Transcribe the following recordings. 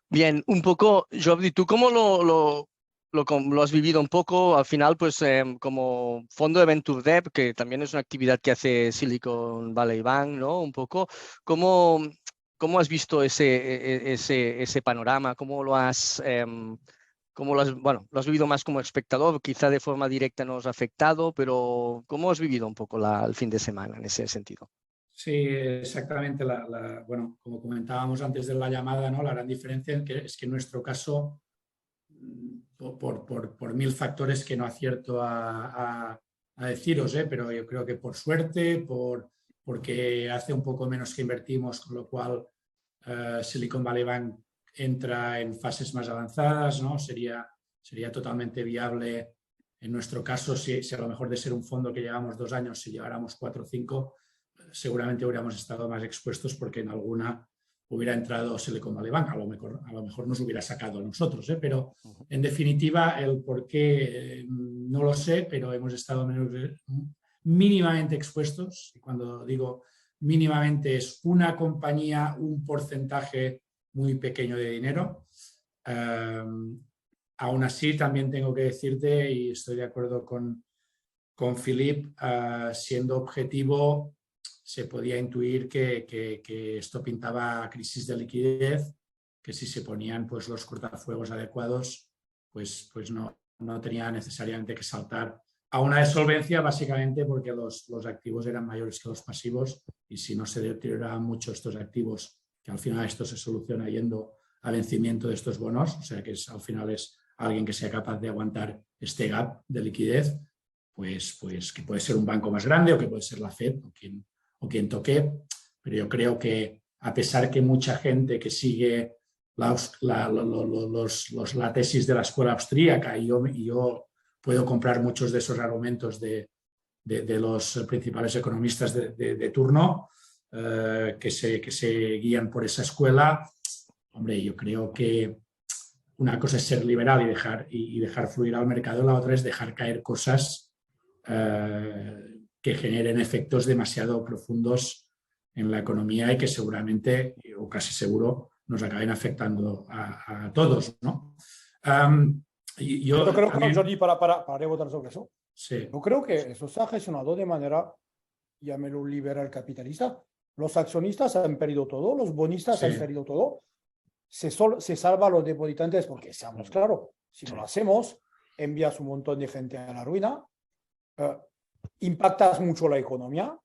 Bien, un poco, Jordi, ¿tú cómo lo has vivido un poco? Al final, pues como fondo de Venture Debt, que también es una actividad que hace Silicon Valley Bank, ¿no? Un poco, ¿cómo, cómo has visto ese panorama? ¿Cómo lo has, bueno, lo has vivido más como espectador? Quizá de forma directa no os ha afectado, pero ¿cómo has vivido un poco el fin de semana en ese sentido? Sí, exactamente. Bueno, como comentábamos antes de la llamada, ¿no? La gran diferencia es que en nuestro caso, por mil factores que no acierto a deciros, pero yo creo que por suerte, porque hace un poco menos que invertimos, con lo cual Silicon Valley Bank entra en fases más avanzadas, ¿no? Sería totalmente viable en nuestro caso, si a lo mejor de ser un fondo que llevamos 2 años, si lleváramos 4 o 5, seguramente hubiéramos estado más expuestos porque en alguna hubiera entrado Silicon Valley Bank, a lo mejor nos hubiera sacado a nosotros, pero en definitiva el por qué no lo sé, pero hemos estado mínimamente expuestos. Y cuando digo mínimamente es una compañía, un porcentaje muy pequeño de dinero. Aún así, también tengo que decirte, y estoy de acuerdo con Philip, siendo objetivo, se podía intuir que esto pintaba crisis de liquidez, que si se ponían pues, los cortafuegos adecuados, pues no tenía necesariamente que saltar a una de solvencia, básicamente porque los activos eran mayores que los pasivos, y si no se deterioraban mucho estos activos, que al final esto se soluciona yendo a vencimiento de estos bonos, o sea que al final es alguien que sea capaz de aguantar este gap de liquidez, pues que puede ser un banco más grande o que puede ser la Fed o quien toque, pero yo creo que a pesar que mucha gente que sigue la tesis de la escuela austríaca, y yo puedo comprar muchos de esos argumentos de los principales economistas de turno, que se guían por esa escuela, hombre, yo creo que una cosa es ser liberal y dejar fluir al mercado, la otra es dejar caer cosas que generen efectos demasiado profundos en la economía y que seguramente, o casi seguro, nos acaben afectando a todos, ¿no? Yo creo también, que, Jordi, para rebotar sobre eso, sí, yo creo que eso se ha gestionado de manera, llámelo liberal capitalista. Los accionistas han perdido todo, los bonistas sí, han perdido todo. Se salva a los depositantes porque, seamos claros, si no lo hacemos, envías un montón de gente a la ruina, impactas mucho la economía.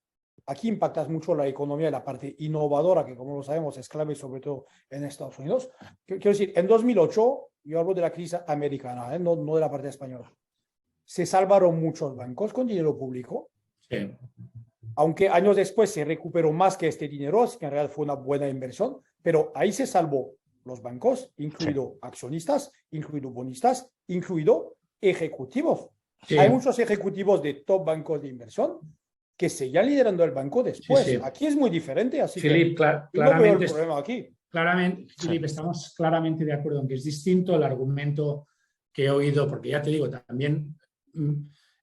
Aquí impactas mucho la economía y la parte innovadora, que como lo sabemos es clave sobre todo en Estados Unidos. Quiero decir, en 2008, yo hablo de la crisis americana, no de la parte española, se salvaron muchos bancos con dinero público, sí, aunque años después se recuperó más que este dinero, así que en realidad fue una buena inversión, pero ahí se salvó los bancos, incluido accionistas, incluido bonistas, incluido ejecutivos. sí, Hay muchos ejecutivos de top bancos de inversión que seguían liderando el banco después. sí. Aquí es muy diferente, así Philip, que yo no veo el claramente, problema aquí. Philip, estamos claramente de acuerdo en que es distinto el argumento que he oído, porque ya te digo, también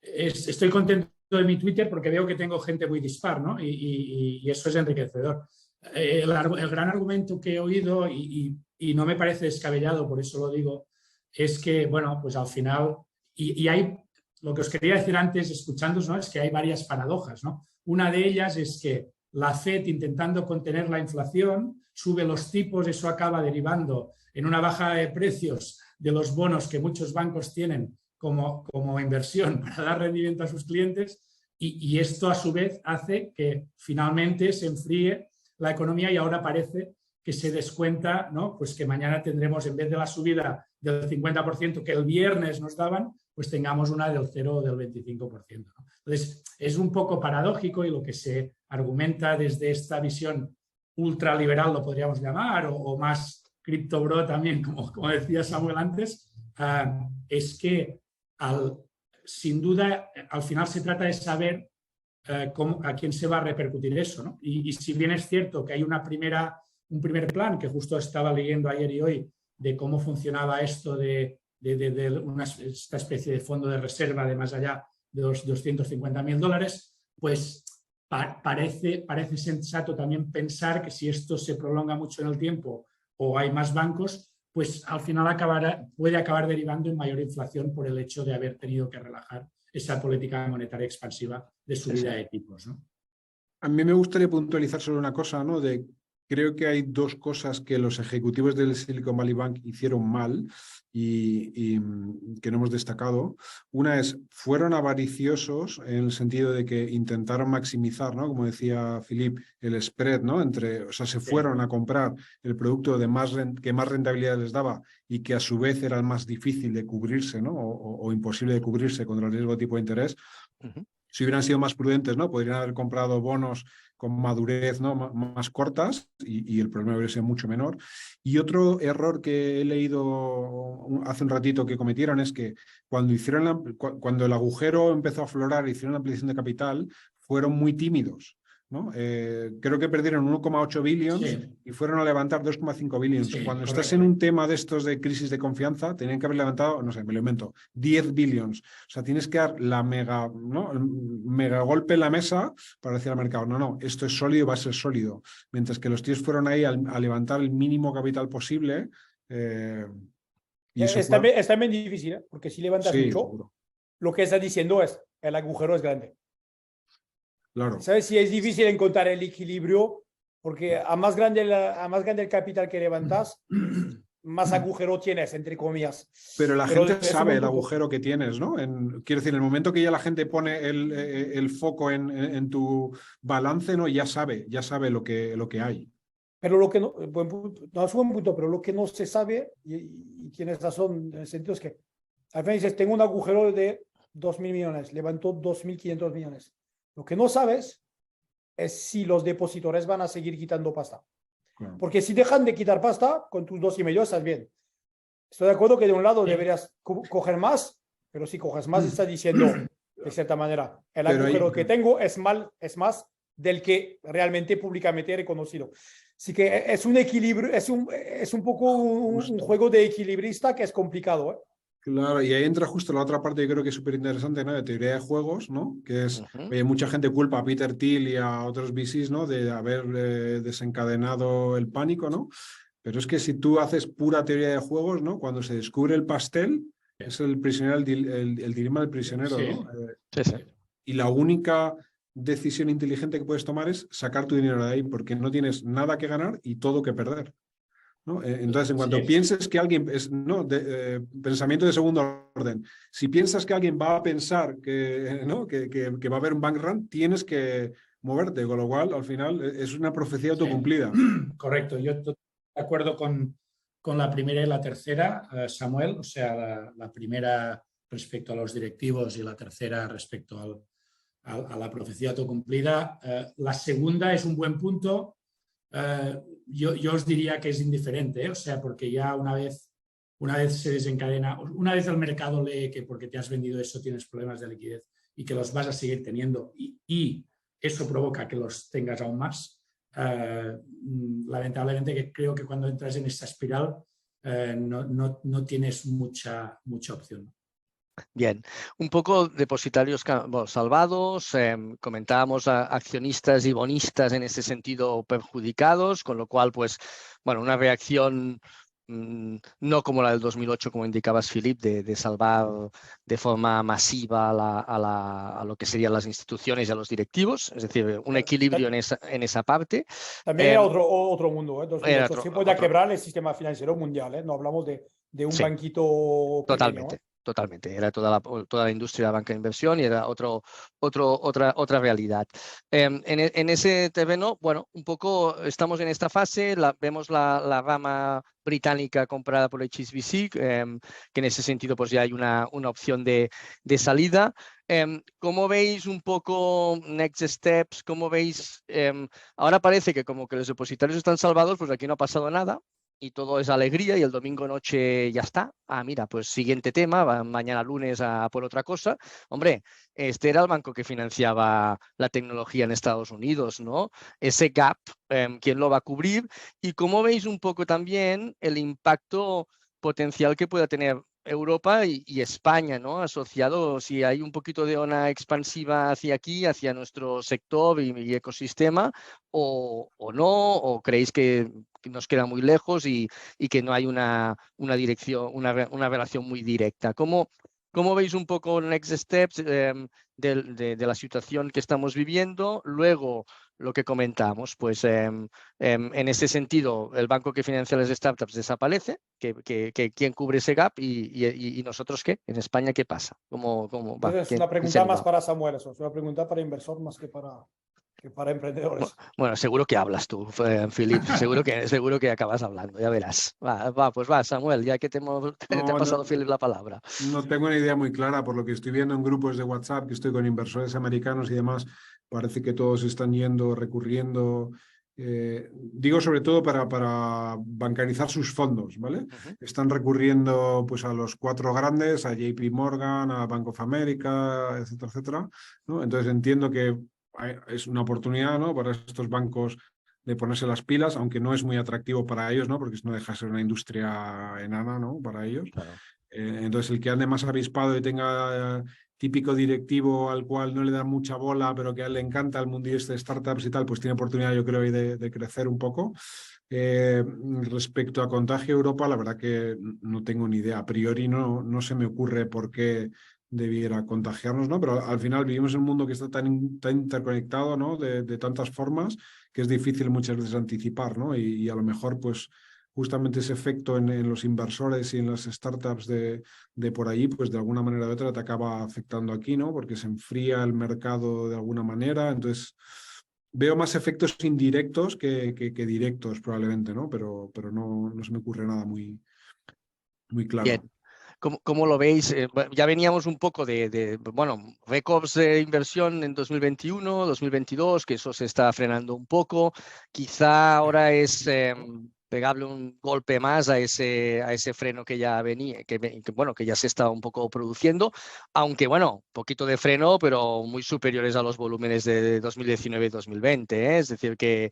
estoy contento de mi Twitter porque veo que tengo gente muy dispar, ¿no? Y eso es enriquecedor. El gran argumento que he oído, y no me parece descabellado, por eso lo digo, es que, bueno, pues al final, y hay, lo que os quería decir antes, escuchándoos, ¿no? Es que hay varias paradojas, ¿no? Una de ellas es que la Fed, intentando contener la inflación, sube los tipos, eso acaba derivando en una baja de precios de los bonos que muchos bancos tienen como inversión para dar rendimiento a sus clientes, y esto a su vez hace que finalmente se enfríe la economía y ahora parece que se descuenta, ¿no? Pues que mañana tendremos, en vez de la subida del 50% que el viernes nos daban, pues tengamos una del 0 o del 25%, ¿no? Entonces, es un poco paradójico, y lo que se argumenta desde esta visión ultraliberal, lo podríamos llamar, o más cripto bro también, como decía Samuel antes, es que sin duda al final se trata de saber a quién se va a repercutir eso, ¿no? Y si bien es cierto que hay un primer plan, que justo estaba leyendo ayer y hoy, de cómo funcionaba esto de esta especie de fondo de reserva de más allá de los $250.000, pues parece sensato también pensar que si esto se prolonga mucho en el tiempo o hay más bancos, pues al final puede acabar derivando en mayor inflación por el hecho de haber tenido que relajar esa política monetaria expansiva de subida de tipos, ¿no? A mí me gustaría puntualizar sobre una cosa, ¿no? Creo que hay dos cosas que los ejecutivos del Silicon Valley Bank hicieron mal y que no hemos destacado. Una es, fueron avariciosos en el sentido de que intentaron maximizar, ¿no? Como decía Philip, el spread, ¿no? O sea, se fueron a comprar el producto que más rentabilidad les daba y que a su vez era el más difícil de cubrirse, ¿no? O imposible de cubrirse contra el riesgo de tipo de interés. Si hubieran sido más prudentes, ¿no? Podrían haber comprado bonos con madurez, ¿no? más cortas y el problema habría sido mucho menor. Y otro error que he leído hace un ratito que cometieron es que cuando el agujero empezó a aflorar y hicieron la ampliación de capital, fueron muy tímidos, ¿no? Creo que perdieron 1,8 billions y fueron a levantar 2,5 billions. Cuando estás en un tema de estos de crisis de confianza, tenían que haber levantado, no sé, me lo invento, 10 billions. O sea, tienes que dar el mega golpe en la mesa para decir al mercado, no, esto es sólido, va a ser sólido. Mientras que los tíos fueron ahí a levantar el mínimo capital posible. Es también difícil, ¿eh? Porque si levantas mucho, seguro. Lo que está diciendo es, el agujero es grande. Claro. ¿Sabes? Si es difícil encontrar el equilibrio, porque a más grande el capital que levantas, más agujero tienes, entre comillas. Pero la gente sabe el agujero que tienes, ¿no? Quiero decir, en el momento que ya la gente pone el foco en tu balance, ¿no? Ya sabe lo que hay. Pero lo que no es buen punto, pero lo que no se sabe, y tienes razón en el sentido es que al final dices, tengo un agujero de 2.000 millones, levantó 2.500 millones. Lo que no sabes es si los depositores van a seguir quitando pasta. Claro. Porque si dejan de quitar pasta, con tus 2,5 estás bien. Estoy de acuerdo que de un lado deberías coger más, pero si coges más estás diciendo, de cierta manera, el agujero que tengo es más del que realmente públicamente he reconocido. Así que es un equilibrio, es un poco un juego de equilibrista que es complicado, ¿eh? Claro, y ahí entra justo la otra parte que creo que es súper interesante, ¿no? De teoría de juegos, ¿no? Que es, mucha gente culpa a Peter Thiel y a otros VCs, ¿no? De haber desencadenado el pánico, ¿no? Pero es que si tú haces pura teoría de juegos, ¿no? Cuando se descubre el pastel, es el prisionero, el dilema del prisionero, ¿no? Y la única decisión inteligente que puedes tomar es sacar tu dinero de ahí, porque no tienes nada que ganar y todo que perder, ¿no? Entonces, en cuanto pienses que alguien es, ¿no? Pensamiento de segundo orden, si piensas que alguien va a pensar ¿no? que va a haber un bank run, tienes que moverte, con lo cual al final es una profecía autocumplida. Correcto, yo estoy de acuerdo con la primera y la tercera, Samuel, o sea, la primera respecto a los directivos y la tercera respecto a la profecía autocumplida. La segunda es un buen punto. Yo os diría que es indiferente, ¿eh? O sea, porque ya una vez se desencadena, una vez el mercado lee que porque te has vendido eso tienes problemas de liquidez y que los vas a seguir teniendo y eso provoca que los tengas aún más, lamentablemente que creo que cuando entras en esta espiral no tienes mucha opción. Bien, un poco depositarios salvados, comentábamos a accionistas y bonistas en ese sentido perjudicados, con lo cual, pues, bueno, una reacción no como la del 2008, como indicabas, Philip, de salvar de forma masiva a lo que serían las instituciones y a los directivos, es decir, un equilibrio en esa parte. También era otro mundo, ¿eh? 2008. Se puede quebrar el sistema financiero mundial, ¿eh? No hablamos de un banquito pequeño, ¿eh? Totalmente, era toda la industria de la banca de inversión y era otra realidad. En ese terreno, bueno, un poco estamos en esta fase, vemos la rama británica comprada por HSBC, que en ese sentido pues ya hay una opción de salida. ¿Cómo veis un poco next steps? ¿Cómo veis? Ahora parece que como que los depositarios están salvados, pues aquí no ha pasado nada. Y todo es alegría y el domingo noche ya está. Mira, pues siguiente tema, mañana lunes a por otra cosa. Hombre, este era el banco que financiaba la tecnología en Estados Unidos, ¿no? Ese gap, ¿quién lo va a cubrir? Y cómo veis un poco también el impacto potencial que pueda tener Europa y España, ¿no? Asociado, si hay un poquito de ona expansiva hacia aquí, hacia nuestro sector y ecosistema, o no, o creéis que nos queda muy lejos y que no hay una dirección, una relación muy directa. ¿Cómo veis un poco next steps de la situación que estamos viviendo? Luego, lo que comentamos, pues en ese sentido, el banco que financia las startups desaparece, ¿quién cubre ese gap? ¿Y nosotros qué? ¿En España qué pasa? ¿Cómo va? Entonces, es ¿Quién una se pregunta más anima? para Samuel, eso es una pregunta para inversor más que para emprendedores. Bueno, seguro que hablas tú, Philip, seguro que acabas hablando, ya verás. Pues va, Samuel, ya que te ha No, pasado no, Philip la palabra. no tengo una idea muy clara, por lo que estoy viendo en grupos de WhatsApp, que estoy con inversores americanos y demás, parece que todos están yendo, recurriendo, digo sobre todo para bancarizar sus fondos, ¿vale? Están recurriendo pues a los 4 grandes, a JP Morgan, a Bank of America, etcétera, etcétera, ¿no? Entonces entiendo que es una oportunidad, ¿no?, para estos bancos de ponerse las pilas, aunque no es muy atractivo para ellos, ¿no?, porque no deja de ser una industria enana, ¿no?, para ellos. Claro. Entonces, el que ande más avispado y tenga típico directivo al cual no le da mucha bola, pero que a él le encanta el mundillo de startups y tal, pues tiene oportunidad, yo creo, de crecer un poco. Respecto a contagio Europa, la verdad que no tengo ni idea. A priori no se me ocurre por qué debiera contagiarnos, ¿no? Pero al final vivimos en un mundo que está tan interconectado, ¿no?, de tantas formas, que es difícil muchas veces anticipar, ¿no? Y a lo mejor, pues, justamente ese efecto en los inversores y en las startups de por allí, pues de alguna manera u otra te acaba afectando aquí, ¿no? Porque se enfría el mercado de alguna manera. Entonces, veo más efectos indirectos que directos probablemente, ¿no? Pero no se me ocurre nada muy claro. Bien. ¿Cómo lo veis? Ya veníamos un poco bueno, récords de inversión en 2021, 2022, que eso se está frenando un poco. Quizá ahora es pegarle un golpe más a ese freno que ya venía, bueno, que ya se está un poco produciendo, aunque bueno, poquito de freno, pero muy superiores a los volúmenes de 2019 y 2020, ¿eh? Es decir, que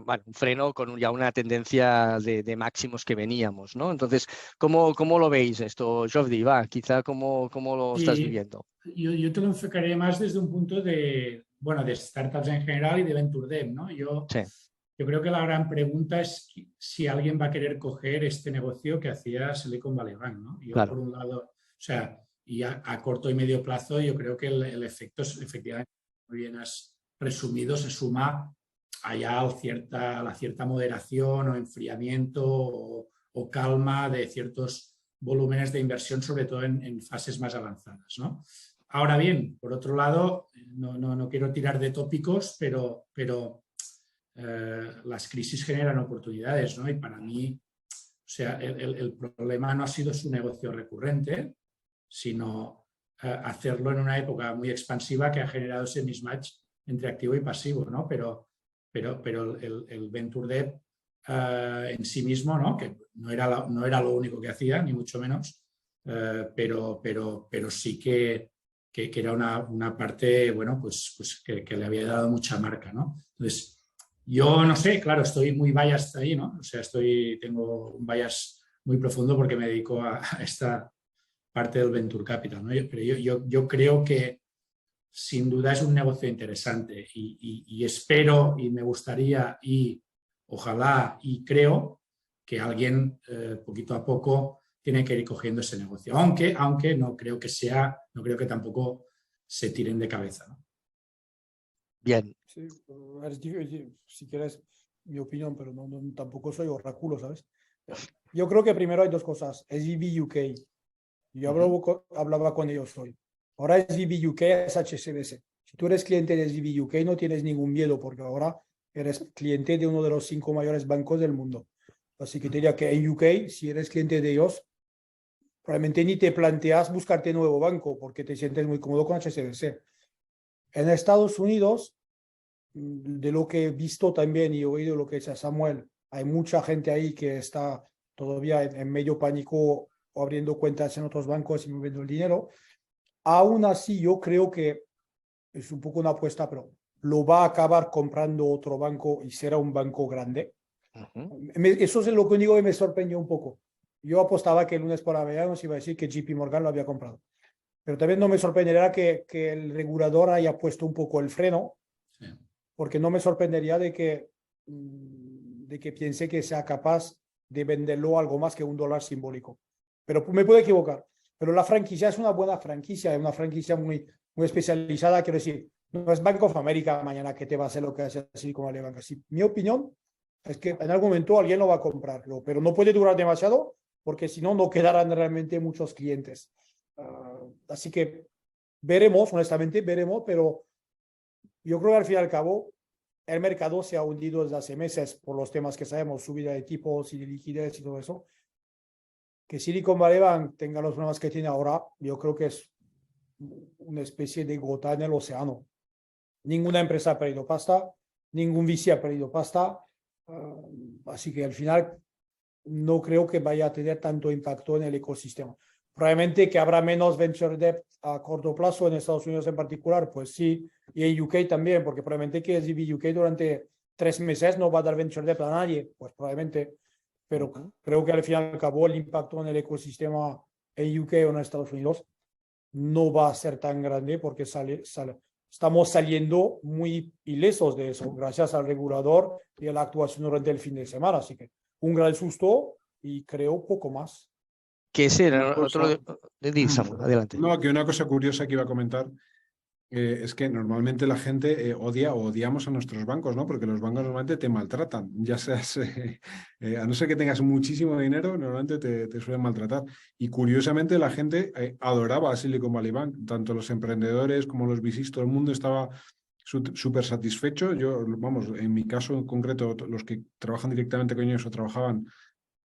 bueno, un freno con ya una tendencia de máximos que veníamos, ¿no? Entonces, ¿cómo lo veis esto, Jordi? Quizá ¿cómo lo estás Y viviendo? yo te lo enfocaré más desde un punto bueno, de startups en general y de Venture Dev, ¿no? Yo Sí, creo que la gran pregunta es si alguien va a querer coger este negocio que hacía Silicon Valley Bank, ¿no? Yo, por claro. un lado, o sea, y a corto y medio plazo, yo creo que el efecto es, efectivamente, muy bien has resumido, se suma allá a la cierta moderación o enfriamiento o calma de ciertos volúmenes de inversión, sobre todo en fases más avanzadas, ¿no? Ahora bien, por otro lado, no quiero tirar de tópicos, pero las crisis generan oportunidades, ¿no? Y para mí, o sea, el problema no ha sido su negocio recurrente, sino hacerlo en una época muy expansiva que ha generado ese mismatch entre activo y pasivo, ¿no? Pero el Venture Debt en sí mismo, ¿no?, que no era lo único que hacía, ni mucho menos, pero sí que era una parte, bueno, pues que le había dado mucha marca, ¿no? Entonces, yo no sé, claro, estoy muy biased ahí, ¿no? O sea, tengo un bias muy profundo porque me dedico a esta parte del Venture Capital, ¿no? Pero yo creo que sin duda es un negocio interesante y espero y me gustaría y ojalá y creo que alguien poquito a poco tiene que ir cogiendo ese negocio, aunque no creo que tampoco se tiren de cabeza, ¿no? Bien, Sí, si quieres mi opinión, pero tampoco soy oráculo, ¿sabes? Yo creo que primero hay dos cosas. Es EV UK. Yo hablaba con ellos hoy. Ahora es EV UK, es HSBC. Si tú eres cliente de EV UK, no tienes ningún miedo porque ahora eres cliente de uno de los 5 mayores bancos del mundo. Así que te diría que en UK, si eres cliente de ellos, probablemente ni te planteas buscarte nuevo banco porque te sientes muy cómodo con HSBC. En Estados Unidos, de lo que he visto también y he oído lo que dice Samuel, hay mucha gente ahí que está todavía en medio pánico o abriendo cuentas en otros bancos y moviendo el dinero. Aún así, yo creo que es un poco una apuesta, pero lo va a acabar comprando otro banco y será un banco grande. Eso es lo único que me sorprendió un poco. Yo apostaba que el lunes por la mañana nos iba a decir que JP Morgan lo había comprado. Pero también no me sorprendería que el regulador haya puesto un poco el freno, sí, porque no me sorprendería de que de que piense que sea capaz de venderlo algo más que $1 simbólico. Pero me puedo equivocar. Pero la franquicia es una buena franquicia, es una franquicia muy, muy especializada. Quiero decir, no es Bank of America mañana que te va a hacer lo que hace Silicon Valley Bank. Así, mi opinión es que en algún momento alguien lo va a comprarlo, pero no puede durar demasiado porque si no, no quedarán realmente muchos clientes. Así que veremos, honestamente, veremos, pero yo creo que al fin y al cabo el mercado se ha hundido desde hace meses por los temas que sabemos, subida de tipos y de liquidez y todo eso. Que Silicon Valley Bank tenga los problemas que tiene ahora, yo creo que es una especie de gota en el océano. Ninguna empresa ha perdido pasta, ningún VC ha perdido pasta, así que al final no creo que vaya a tener tanto impacto en el ecosistema. Probablemente que habrá menos venture debt a corto plazo en Estados Unidos en particular, pues sí, y en UK también, porque probablemente que SVB UK durante 3 meses no va a dar venture debt a nadie, pues probablemente, pero creo que al final y al cabo el impacto en el ecosistema en UK o en Estados Unidos no va a ser tan grande porque estamos saliendo muy ilesos de eso, gracias al regulador y a la actuación durante el fin de semana, así que un gran susto y creo poco más. Que ese era Una otro cosa- de Samuel, adelante. No, que una cosa curiosa que iba a comentar es que normalmente la gente odia o odiamos a nuestros bancos, ¿no? Porque los bancos normalmente te maltratan, ya seas, a no ser que tengas muchísimo dinero, normalmente te suelen maltratar. Y curiosamente la gente adoraba a Silicon Valley Bank, tanto los emprendedores como los VCs, todo el mundo estaba súper satisfecho. Yo, vamos, en mi caso en concreto, los que trabajan directamente con ellos o trabajaban,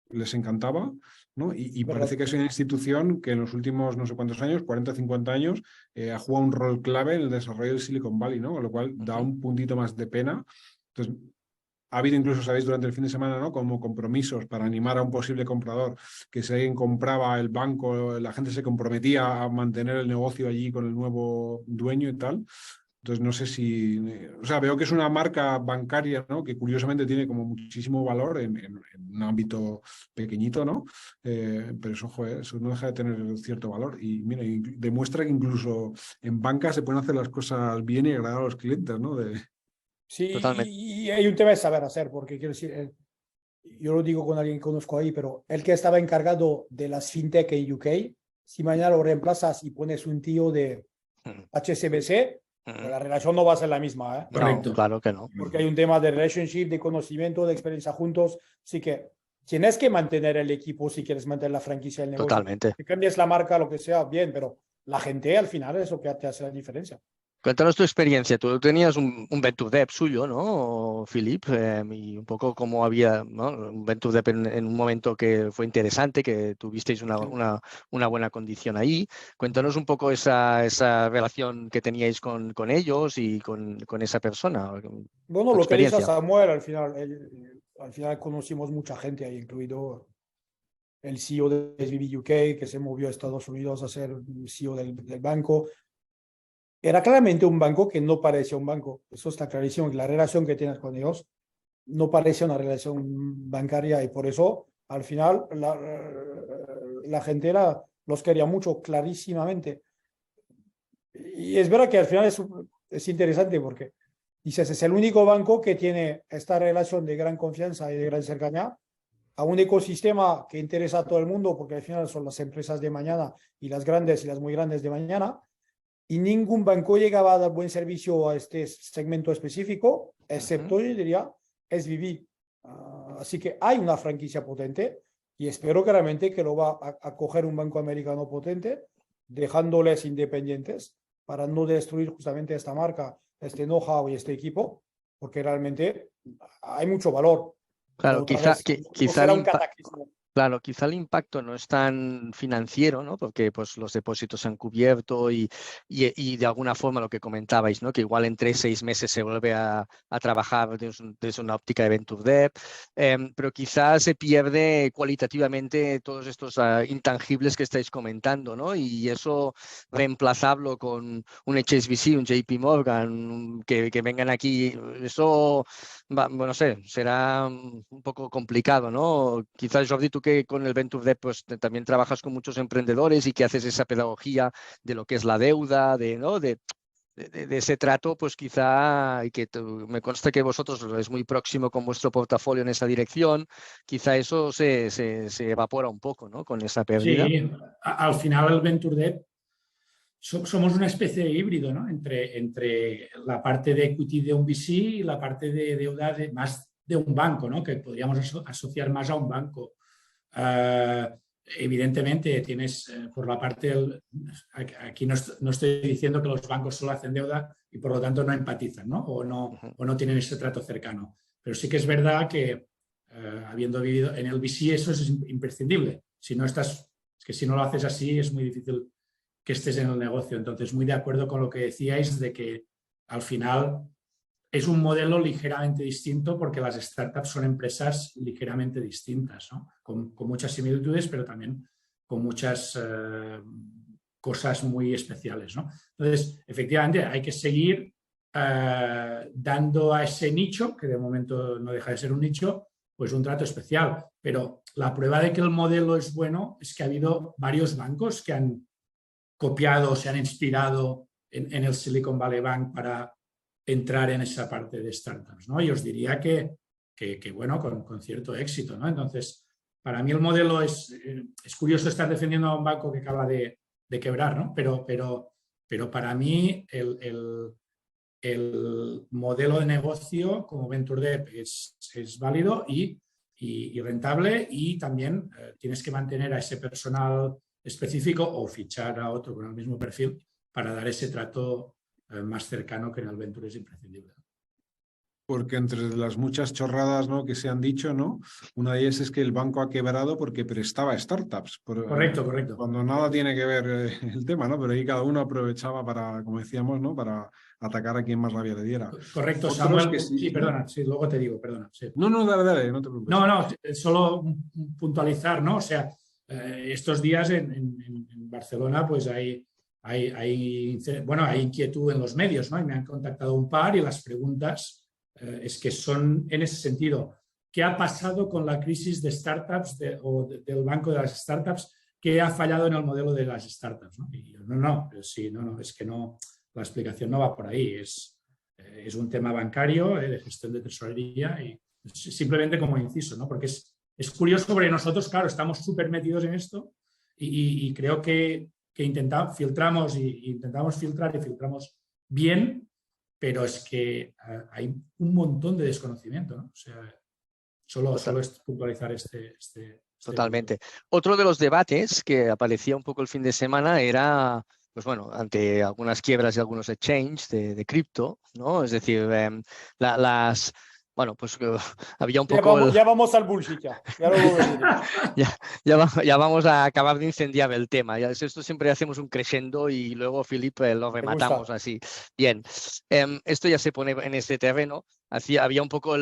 les encantaba, ¿no? Y parece que es una institución que en los últimos no sé cuántos años, 40, 50 años, ha jugado un rol clave en el desarrollo del Silicon Valley, ¿no? Con lo cual da un puntito más de pena. Entonces, ha habido incluso, sabéis, durante el fin de semana, ¿no? Como compromisos para animar a un posible comprador, que si alguien compraba el banco, la gente se comprometía a mantener el negocio allí con el nuevo dueño y tal. Entonces, no sé si, o sea, veo que es una marca bancaria, ¿no? Que curiosamente tiene como muchísimo valor en un ámbito pequeñito, ¿no? Pero eso, joder, eso no deja de tener cierto valor. Y mira, y demuestra que incluso en banca se pueden hacer las cosas bien y agradar a los clientes, ¿no? Sí, Totalmente. y hay un tema de saber hacer, porque quiero decir, yo lo digo con alguien que conozco ahí, pero el que estaba encargado de las fintech en UK, si mañana lo reemplazas y pones un tío de HSBC, pues la relación no va a ser la misma, ¿eh? Correcto. No, claro que no. Porque hay un tema de relationship, de conocimiento, de experiencia juntos. Así que tienes que mantener el equipo si quieres mantener la franquicia del negocio. Totalmente. Que cambies la marca, lo que sea, bien, pero la gente al final es lo que te hace la diferencia. Cuéntanos tu experiencia. Tú tenías un Venture Debt suyo, ¿no, Philip? Y un poco cómo había, ¿no? Un Venture Debt en un momento que fue interesante, que tuvisteis una buena condición ahí. Cuéntanos un poco esa relación que teníais con ellos y con esa persona. Bueno, Tu lo que dice experiencia. Samuel, al final conocimos mucha gente ahí, incluido el CEO de SVB UK, que se movió a Estados Unidos a ser CEO del banco. Era claramente un banco que no parecía un banco. Eso está clarísimo. La relación que tienes con ellos no parece una relación bancaria y por eso al final la gente los quería mucho, clarísimamente. Y es verdad que al final es interesante porque dices, es el único banco que tiene esta relación de gran confianza y de gran cercanía a un ecosistema que interesa a todo el mundo, porque al final son las empresas de mañana y las grandes y las muy grandes de mañana, y ningún banco llegaba a dar buen servicio a este segmento específico, excepto, yo diría, SVB. Así que hay una franquicia potente y espero claramente que lo va a coger un banco americano potente, dejándoles independientes para no destruir justamente esta marca, este know-how y este equipo, porque realmente hay mucho valor. Claro, Otra vez, no será un cataclismo. Claro, quizá el impacto no es tan financiero, ¿no? Porque pues, los depósitos se han cubierto y de alguna forma lo que comentabais, ¿no? Que igual en 3-6 meses se vuelve a trabajar desde una óptica de Venture Debt, pero quizás se pierde cualitativamente todos estos intangibles que estáis comentando, ¿no? Y eso reemplazarlo con un HSBC, un JP Morgan, que vengan aquí, eso, bueno, no sé, será un poco complicado, ¿no? Quizás, Jordi, tú que con el Venture Debt pues, también trabajas con muchos emprendedores y que haces esa pedagogía de lo que es la deuda, ¿no? de de ese trato, pues quizá, y que me consta que vosotros es muy próximo con vuestro portafolio en esa dirección, quizá eso se evapora un poco, ¿no? Con esa pérdida. Sí, al final el Venture Debt somos una especie de híbrido, ¿no? Entre la parte de equity de un VC y la parte de deuda más de un banco, ¿no? Que podríamos asociar más a un banco. Evidentemente tienes por la parte aquí no estoy diciendo que los bancos solo hacen deuda y por lo tanto no empatizan, ¿no? O no tienen ese trato cercano. Pero sí que es verdad que habiendo vivido en el VC eso es imprescindible. Si no lo haces así es muy difícil que estés en el negocio. Entonces, muy de acuerdo con lo que decíais de que al final es un modelo ligeramente distinto porque las startups son empresas ligeramente distintas, ¿no? Con muchas similitudes, pero también con muchas cosas muy especiales, ¿no? Entonces, efectivamente, hay que seguir dando a ese nicho, que de momento no deja de ser un nicho, pues un trato especial. Pero la prueba de que el modelo es bueno es que ha habido varios bancos que han copiado, se han inspirado en el Silicon Valley Bank para entrar en esa parte de startups, ¿no? Y os diría que bueno, con cierto éxito, ¿no? Entonces, para mí el modelo es curioso estar defendiendo a un banco que acaba de quebrar, ¿no? Pero para mí el modelo de negocio como Venture Debt es válido y rentable, y también tienes que mantener a ese personal específico o fichar a otro con el mismo perfil para dar ese trato más cercano que en el Venture es imprescindible. Porque entre las muchas chorradas, ¿no?, que se han dicho, ¿no?, una de ellas es que el banco ha quebrado porque prestaba a startups. Correcto. Cuando nada tiene que ver el tema, ¿no? Pero ahí cada uno aprovechaba para, como decíamos, ¿no?, para atacar a quien más rabia le diera. Correcto, Otros Samuel. que sí, perdona, sí, luego te digo, perdona. Sí. No, dale, no te preocupes. No, solo puntualizar, ¿no? O sea, estos días en Barcelona pues hay inquietud en los medios, ¿no? Y me han contactado un par y las preguntas es que son en ese sentido. ¿Qué ha pasado con la crisis de startups del banco de las startups? ¿Qué ha fallado en el modelo de las startups? ¿No? Y yo, es que no, la explicación no va por ahí. Es un tema bancario, de gestión de tesorería, y simplemente como inciso, ¿no? Porque es curioso sobre nosotros, claro, estamos súper metidos en esto y creo que intentamos filtrar y filtramos bien, pero es que hay un montón de desconocimiento, ¿no? O sea, solo es puntualizar este Totalmente. Otro de los debates que aparecía un poco el fin de semana era, pues bueno, ante algunas quiebras y algunos exchanges de cripto, ¿no? Es decir, bueno, pues había un poco... Ya vamos al bullshit ya. Ya vamos a acabar de incendiar el tema. Esto siempre hacemos un crescendo y luego, Felipe, lo rematamos así. Bien, esto ya se pone en este terreno. Había un poco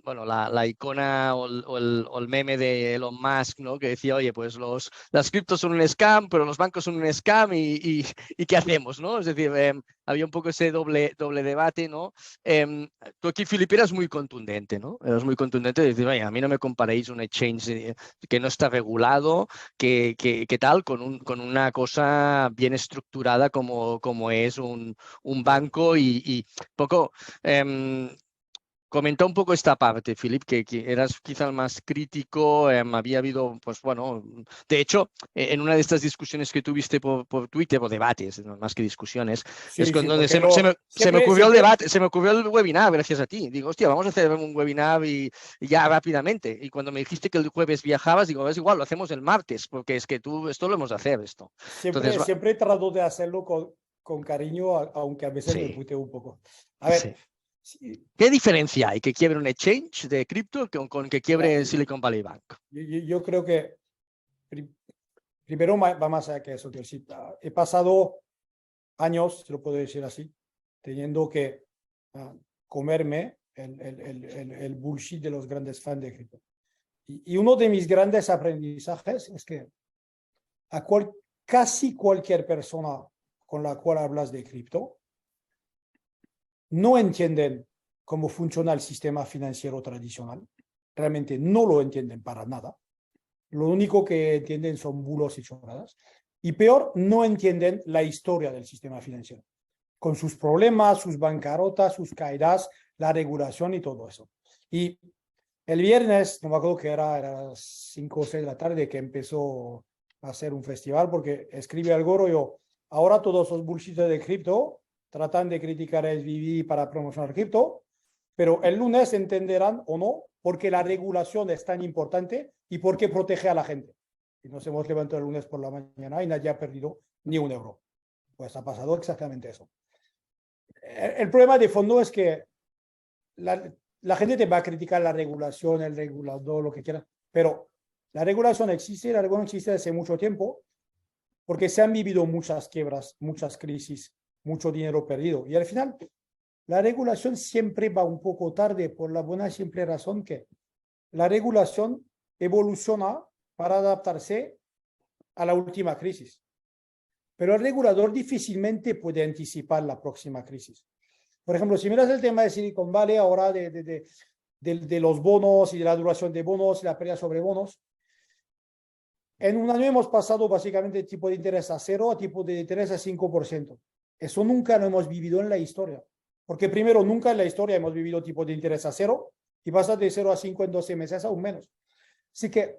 bueno, la icona o el meme de Elon Musk, ¿no?, que decía, oye, pues las criptos son un scam, pero los bancos son un scam y ¿qué hacemos, no? Es decir, había un poco ese doble debate, ¿no? Tú aquí, Felipe, eras muy contundente, ¿no? Eras muy contundente de decir, vaya, a mí no me comparéis un exchange que no está regulado, que tal, con una cosa bien estructurada como es un banco y poco... Comenta un poco esta parte, Philip, que eras quizá el más crítico, había habido, pues bueno, de hecho, en una de estas discusiones que tuviste por Twitter, o debates, no más que discusiones, es donde se me ocurrió el debate, se me ocurrió el webinar, gracias a ti. Digo, hostia, vamos a hacer un webinar y ya rápidamente. Y cuando me dijiste que el jueves viajabas, digo, es igual, lo hacemos el martes, porque es que esto lo hemos de hacer, esto. Siempre trato de hacerlo con cariño, aunque a veces me puteo un poco. A ver... Sí. ¿Qué diferencia hay que quiebre un exchange de cripto con que quiebre Silicon Valley Bank? Yo creo que primero va más allá que eso. He pasado años, si lo puedo decir así, teniendo que comerme el bullshit de los grandes fans de cripto. Y uno de mis grandes aprendizajes es que casi cualquier persona con la cual hablas de cripto no entienden cómo funciona el sistema financiero tradicional. Realmente no lo entienden para nada. Lo único que entienden son bulos y chorradas. Y peor, no entienden la historia del sistema financiero. con sus problemas, sus bancarrotas, sus caídas, la regulación y todo eso. Y el viernes, no me acuerdo que era las 5 o 6 de la tarde que empezó a hacer un festival, porque escribe algo rollo, ahora todos los bullshit de cripto tratan de criticar el SVB para promocionar cripto, pero el lunes entenderán o no por qué la regulación es tan importante y por qué protege a la gente. Y nos hemos levantado el lunes por la mañana y nadie ha perdido ni un euro. Pues ha pasado exactamente eso. El problema de fondo es que la gente te va a criticar la regulación, el regulador, lo que quieran, pero la regulación existe desde hace mucho tiempo porque se han vivido muchas quiebras, muchas crisis, mucho dinero perdido. Y al final, la regulación siempre va un poco tarde por la buena y simple razón que la regulación evoluciona para adaptarse a la última crisis. Pero el regulador difícilmente puede anticipar la próxima crisis. Por ejemplo, si miras el tema de Silicon Valley ahora de los bonos y de la duración de bonos y la pérdida sobre bonos, en un año hemos pasado básicamente de tipo de interés a 0 a tipo de interés a 5%. Eso nunca lo hemos vivido en la historia. Porque primero, nunca en la historia hemos vivido tipo de interés a 0 y pasa de 0 a 5 en 12 meses, aún menos. Así que,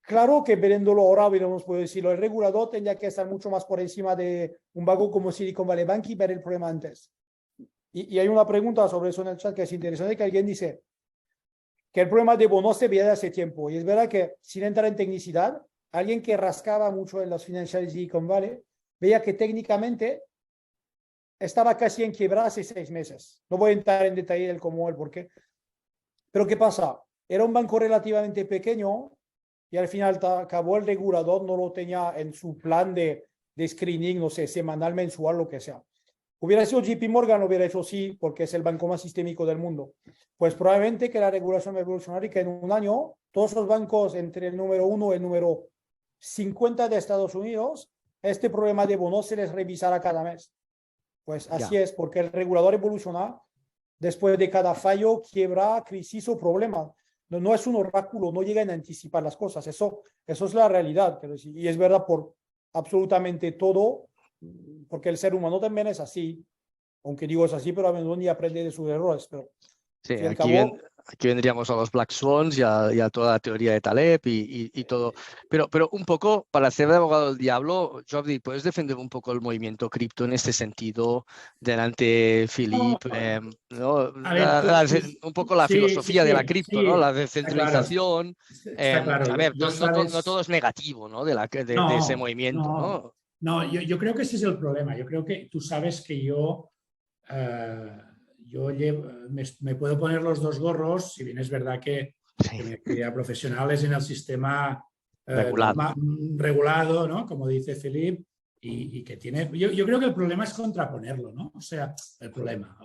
claro que viéndolo ahora, hubiéramos podido decirlo, el regulador tendría que estar mucho más por encima de un banco como Silicon Valley Bank y ver el problema antes. Y hay una pregunta sobre eso en el chat que es interesante, que alguien dice que el problema de bonos se veía de hace tiempo. Y es verdad que, sin entrar en tecnicidad, alguien que rascaba mucho en las financieras de Silicon Valley veía que técnicamente estaba casi en quiebra hace 6 meses. No voy a entrar en detalle del cómo o el por qué. Pero ¿qué pasa? Era un banco relativamente pequeño y al final acabó el regulador, no lo tenía en su plan de screening, no sé, semanal, mensual, lo que sea. Hubiera sido JP Morgan, lo hubiera hecho sí, porque es el banco más sistémico del mundo. Pues probablemente que la regulación va a evolucionar y que en un año todos los bancos entre el número 1 y el número 50 de Estados Unidos, este problema de bonos se les revisará cada mes. Pues así es, porque el regulador evoluciona después de cada fallo, quiebra, crisis o problema. No es un oráculo, no llegan a anticipar las cosas. Eso es la realidad. Y es verdad por absolutamente todo, porque el ser humano también es así. Aunque digo es así, pero a menudo ni aprende de sus errores. Pero, sí, aquí vendríamos a los Black Swans y a toda la teoría de Taleb y todo. Pero un poco, para ser de abogado del diablo, Jordi, ¿puedes defender un poco el movimiento cripto en este sentido delante, Philippe? ¿No? Un poco la filosofía de la cripto, ¿no? La descentralización. Está claro. A ver, no todo es negativo, ¿no? De ese movimiento, ¿no? No, yo creo que ese es el problema. Yo creo que tú sabes que yo me puedo poner los dos gorros, si bien es verdad que mi actividad profesional es en el sistema regulado, ¿no? Como dice Philippe, y que tiene... Yo creo que el problema es contraponerlo, ¿no? O sea, el problema.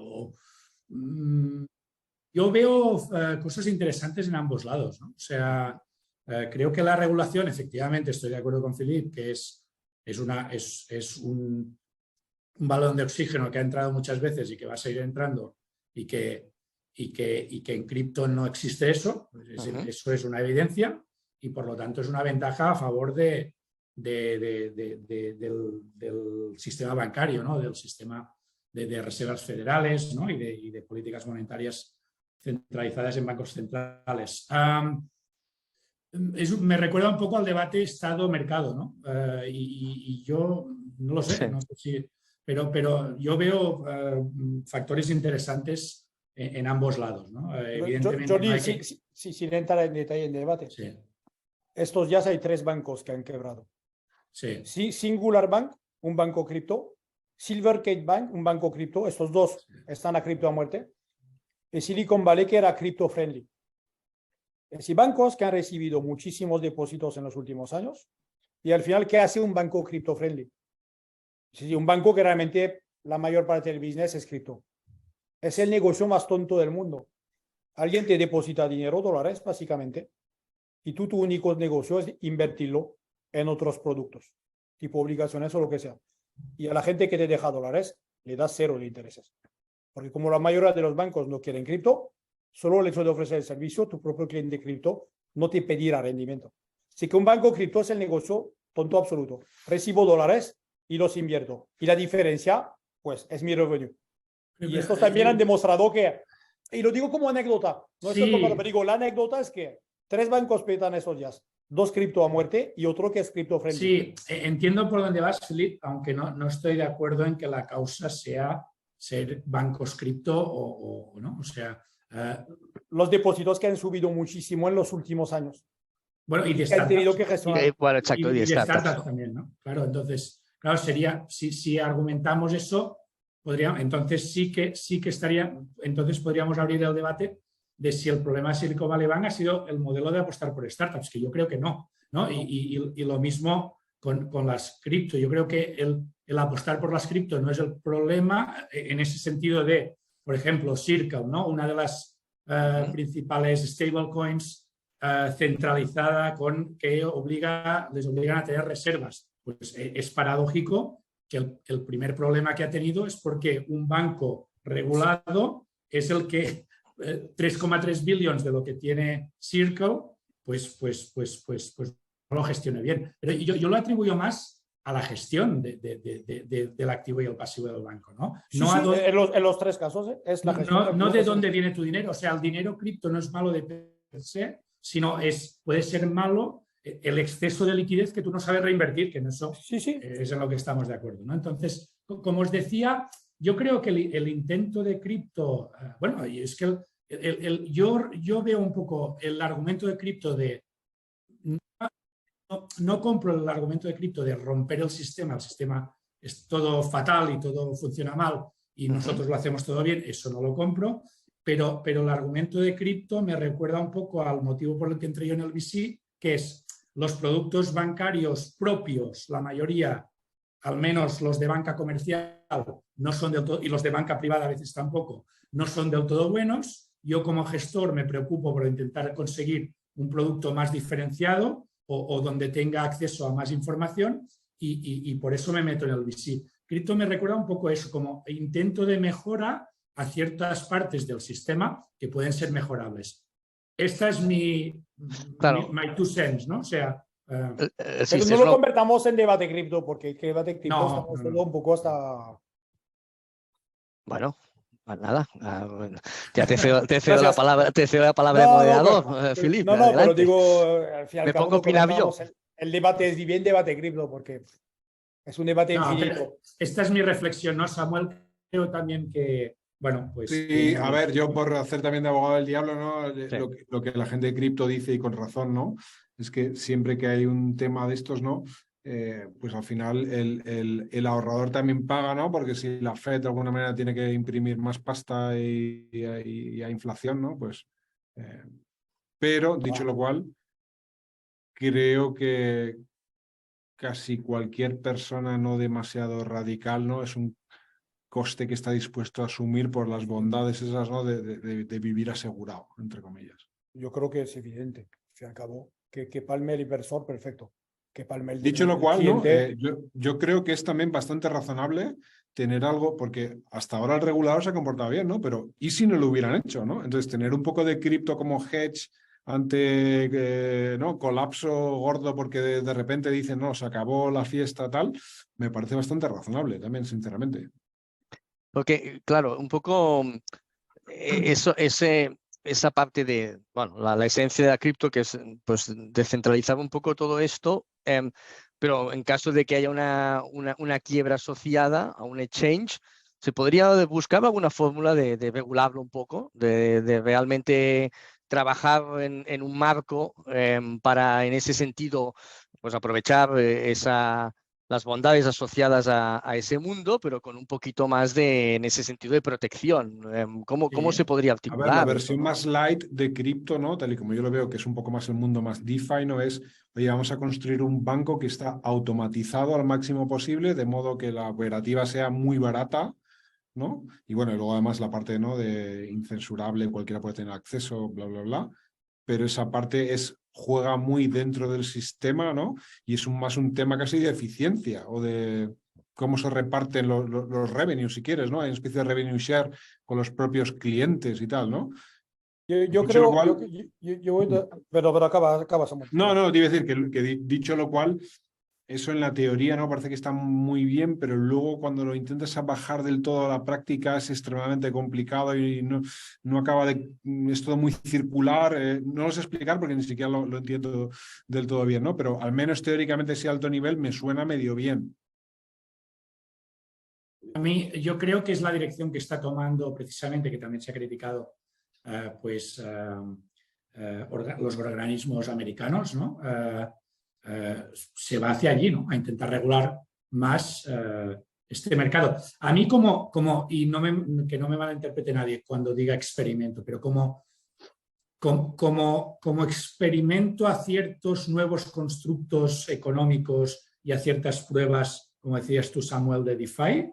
Yo veo cosas interesantes en ambos lados, ¿no? O sea, creo que la regulación, efectivamente, estoy de acuerdo con Philippe, que es un balón de oxígeno que ha entrado muchas veces y que va a seguir entrando y que en cripto no existe eso. Eso es una evidencia y por lo tanto es una ventaja a favor del sistema bancario, ¿no? Del sistema de reservas federales, ¿no? y de políticas monetarias centralizadas en bancos centrales. Me recuerda un poco al debate Estado-mercado, ¿no? Y yo no lo sé, no sé si... Pero yo veo factores interesantes en ambos lados, ¿no? Evidentemente, sin entrar en detalle en el debate. Sí. Estos días hay 3 bancos que han quebrado. Sí. Singular Bank, un banco cripto. Silvergate Bank, un banco cripto. Estos dos están a cripto a muerte. Y Silicon Valley, que era cripto friendly. Y bancos que han recibido muchísimos depósitos en los últimos años. Y al final, ¿qué hace un banco cripto friendly? Sí, un banco que realmente la mayor parte del business es cripto. Es el negocio más tonto del mundo. Alguien te deposita dinero, dólares, básicamente, y tu único negocio es invertirlo en otros productos, tipo obligaciones o lo que sea. Y a la gente que te deja dólares, le das 0 de intereses. Porque como la mayoría de los bancos no quieren cripto, solo el hecho de ofrecer el servicio, tu propio cliente cripto no te pedirá rendimiento. Así que un banco cripto es el negocio tonto absoluto. Recibo dólares y los invierto. Y la diferencia pues es mi revenue. Y estos también han demostrado que, y lo digo como anécdota, no estoy tomando, pero digo, la anécdota es que 3 bancos petan esos días, 2 cripto a muerte y otro que es cripto friendly. Sí, entiendo por dónde vas, Philip, aunque no estoy de acuerdo en que la causa sea ser bancos cripto o no, o sea... los depósitos que han subido muchísimo en los últimos años. Bueno, y de que han tenido que gestionar. Bueno, exacto, y de de startups. startups también, ¿no? Claro, entonces, claro, sería, si argumentamos eso, entonces sí que estaría, entonces podríamos abrir el debate de si el problema de Silicon Valley Bank ha sido el modelo de apostar por startups, que yo creo que no, ¿no? Y lo mismo con las cripto. Yo creo que el apostar por las cripto no es el problema en ese sentido de, por ejemplo, Circle, ¿no? Una de las principales stablecoins centralizada que les obligan a tener reservas. Pues es paradójico que el primer problema que ha tenido es porque un banco regulado es el que 3,3 billones de lo que tiene Circle, pues no lo gestione bien. Pero yo lo atribuyo más a la gestión del activo y el pasivo del banco, ¿no? Sí, sí, en los 3 casos es la gestión. No de dónde viene tu dinero. O sea, el dinero cripto no es malo de per se, sino puede ser malo el exceso de liquidez que tú no sabes reinvertir, que en eso es en lo que estamos de acuerdo, ¿no? Entonces, como os decía, yo creo que el intento de cripto, bueno, y es que yo veo un poco el argumento de cripto de... No compro el argumento de cripto de romper el sistema es todo fatal y todo funciona mal y nosotros lo hacemos todo bien, eso no lo compro, pero el argumento de cripto me recuerda un poco al motivo por el que entré yo en el VC, que es los productos bancarios propios, la mayoría, al menos los de banca comercial, no son del todo, y los de banca privada a veces tampoco, no son del todo buenos. Yo como gestor me preocupo por intentar conseguir un producto más diferenciado o donde tenga acceso a más información y por eso me meto en el VC. Cripto me recuerda un poco eso, como intento de mejora a ciertas partes del sistema que pueden ser mejorables. Esta es my 2 cents, ¿no? O sea... pero no lo convertamos en debate cripto, porque debate cripto estamos todo un poco hasta... Bueno, pues nada, ya te cedo la palabra de moderador, Philip. No, pero digo, al final me pongo a opinar yo. El debate es bien debate cripto, porque es un debate infinito. Esta es mi reflexión, ¿no, Samuel? Creo también que, bueno, pues... Sí, a ver, yo por hacer también de abogado del diablo, ¿no? Sí. Lo que la gente de cripto dice, y con razón, ¿no? Es que siempre que hay un tema de estos, ¿no? Pues al final el ahorrador también paga, ¿no? Porque si la Fed de alguna manera tiene que imprimir más pasta y a inflación, ¿no? Pues... pero, dicho lo cual, creo que casi cualquier persona no demasiado radical, ¿no? Es un coste que está dispuesto a asumir por las bondades esas, ¿no? de vivir asegurado, entre comillas. Yo creo que es evidente, al fin y al cabo, que palme el inversor, perfecto. Que palme el Dicho lo cual, ¿no? Yo creo que es también bastante razonable tener algo, porque hasta ahora el regulador se ha comportado bien, ¿no? Pero ¿y si no lo hubieran hecho, ¿no? Entonces, tener un poco de cripto como hedge ante ¿no? colapso gordo porque de repente dicen, no, se acabó la fiesta, tal, me parece bastante razonable también, sinceramente. Porque, claro, un poco esa parte de, bueno, la esencia de la cripto, que es pues descentralizar un poco todo esto, pero en caso de que haya una quiebra asociada a un exchange, ¿se podría buscar alguna fórmula de regularlo un poco, de realmente trabajar en un marco para, en ese sentido, pues aprovechar las bondades asociadas a ese mundo, pero con un poquito más en ese sentido de protección? ¿Cómo se podría articular? A ver, la versión más light de cripto, ¿no? Tal y como yo lo veo, que es un poco más el mundo más DeFi, ¿no? Es, oye, vamos a construir un banco que está automatizado al máximo posible, de modo que la operativa sea muy barata, ¿no? Y bueno, y luego además la parte, ¿no? de incensurable, cualquiera puede tener acceso, bla, bla, bla. Pero esa parte juega muy dentro del sistema, ¿no? Y es más un tema casi de eficiencia o de cómo se reparten los revenues, si quieres, ¿no? Hay una especie de revenue share con los propios clientes y tal, ¿no? Yo creo... pero acaba, Samuel. No, te iba a decir que dicho lo cual, eso en la teoría, ¿no? Parece que está muy bien, pero luego cuando lo intentas bajar del todo a la práctica es extremadamente complicado y no acaba de... Es todo muy circular. No lo sé explicar porque ni siquiera lo entiendo del todo bien, ¿no? Pero al menos teóricamente ese alto nivel me suena medio bien. A mí, yo creo que es la dirección que está tomando precisamente, que también se ha criticado, los organismos americanos, ¿no? Se va hacia allí, ¿no? A intentar regular más este mercado. A mí y que no me malinterprete nadie cuando diga experimento, pero como experimento a ciertos nuevos constructos económicos y a ciertas pruebas, como decías tú, Samuel, de DeFi,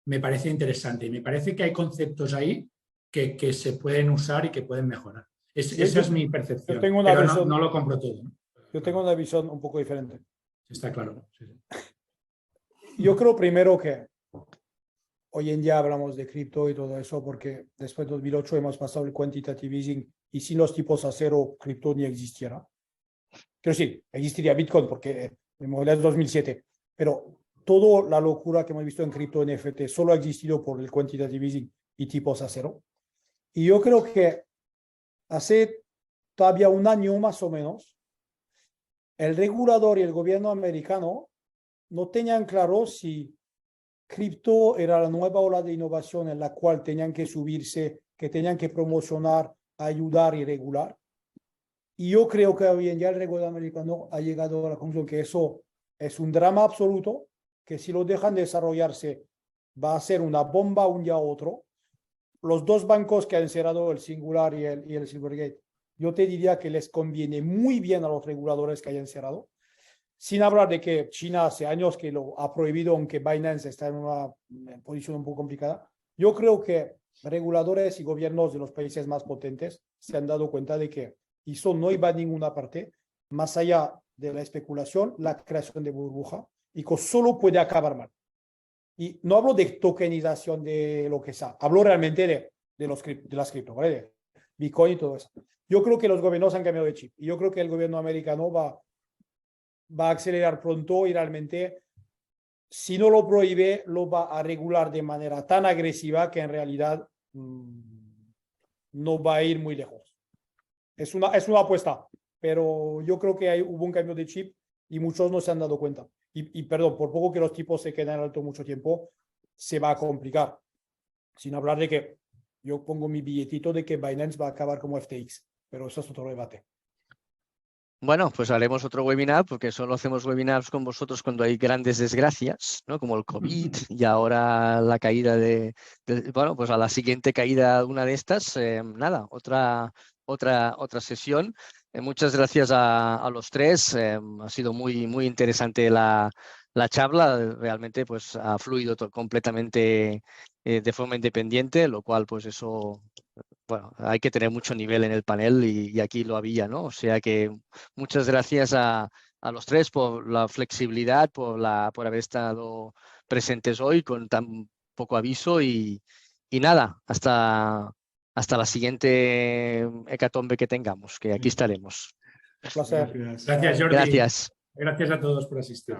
me parece interesante y me parece que hay conceptos ahí que se pueden usar y que pueden mejorar. Esa es mi percepción, pero no lo compro todo, ¿no? Yo tengo una visión un poco diferente. Está claro. Sí. Yo creo primero que hoy en día hablamos de cripto y todo eso porque después de 2008 hemos pasado el quantitative easing y sin los tipos a cero, cripto ni existiera. Quiero decir, existiría Bitcoin porque el modelo es 2007, pero toda la locura que hemos visto en cripto NFT solo ha existido por el quantitative easing y tipos a cero. Y yo creo que hace todavía un año más o menos, el regulador y el gobierno americano no tenían claro si cripto era la nueva ola de innovación en la cual tenían que subirse, que tenían que promocionar, ayudar y regular. Y yo creo que hoy en día el regulador americano ha llegado a la conclusión que eso es un drama absoluto, que si lo dejan desarrollarse va a ser una bomba un día u otro. Los dos bancos que han cerrado, el Singular y el Silvergate, yo te diría que les conviene muy bien a los reguladores que hayan cerrado, sin hablar de que China hace años que lo ha prohibido, aunque Binance está en una posición un poco complicada. Yo creo que reguladores y gobiernos de los países más potentes se han dado cuenta de que eso no iba a ninguna parte, más allá de la especulación, la creación de burbuja, y que solo puede acabar mal. Y no hablo de tokenización de lo que sea, hablo realmente de las cripto, ¿vale? De Bitcoin y todo eso. Yo creo que los gobiernos han cambiado de chip y yo creo que el gobierno americano va a acelerar pronto y realmente, si no lo prohíbe, lo va a regular de manera tan agresiva que en realidad no va a ir muy lejos. Es una apuesta, pero yo creo que hubo un cambio de chip y muchos no se han dado cuenta. Y perdón, por poco que los tipos se queden alto mucho tiempo, se va a complicar. Sin hablar de que yo pongo mi billetito de que Binance va a acabar como FTX, pero eso es otro debate. Bueno, pues haremos otro webinar porque solo hacemos webinars con vosotros cuando hay grandes desgracias, ¿no? Como el COVID y ahora la caída bueno, pues a la siguiente caída una de estas, nada, otra sesión. Muchas gracias a los tres. Ha sido muy interesante la charla. Realmente pues ha fluido completamente de forma independiente, lo cual pues eso... Bueno, hay que tener mucho nivel en el panel y aquí lo había, ¿no? O sea que muchas gracias a los tres por la flexibilidad, por haber estado presentes hoy con tan poco aviso y nada, hasta la siguiente hecatombe que tengamos, que aquí estaremos. Un placer. Gracias, Jordi. Gracias. Gracias a todos por asistir.